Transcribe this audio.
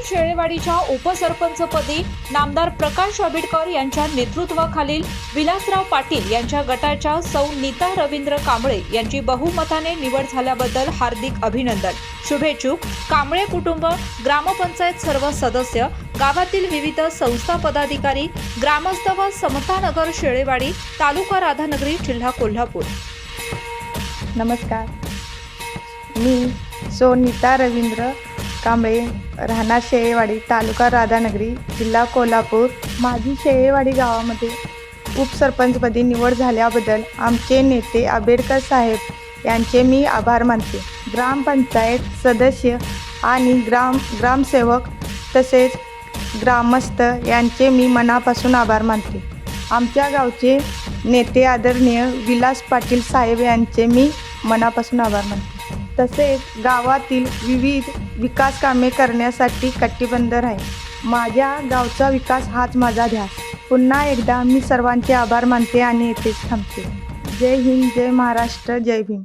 शेळेवाडीच्या उपसरपंचपदी नामदार प्रकाश आंबेडकर यांच्या नेतृत्वाखालील विलासराव पाटील यांच्या गटाच्या सौ नीता रवींद्र कांबळे यांची बहुमताने निवड झाल्याबद्दल हार्दिक अभिनंदन. शुभेच्छुक कांबळे कुटुंब, ग्रामपंचायत सर्व सदस्य, गावातील विविध संस्था पदाधिकारी, ग्रामस्थ व समतानगर शेळेवाडी, तालुका राधानगरी, जिल्हा कोल्हापूर. नमस्कार, मी सौ नीता रवींद्र कांबळे, राहणार शेळेवाडी, तालुका राधानगरी, जिल्हा कोल्हापूर. माझी शेळेवाडी गावामध्ये उपसरपंचपदी निवड झाल्याबद्दल आमचे नेते आंबेडकर साहेब यांचे मी आभार मानते. ग्रामपंचायत सदस्य आणि ग्रामसेवक तसेच ग्रामस्थ यांचे मी मनापासून आभार मानते. आमच्या गावचे नेते आदरणीय विलास पाटील साहेब यांचे मी मनापासून आभार मानते. तसेच गावातील विविध विकास कामे करण्यासाठी कटिबद्ध आहे. माझ्या गावचा विकास हाच माझा ध्यास. पुन्हा एकदा मी सर्वांचे आभार मानते आणि येथेच थांबते. जय हिंद, जय महाराष्ट्र, जय भीम.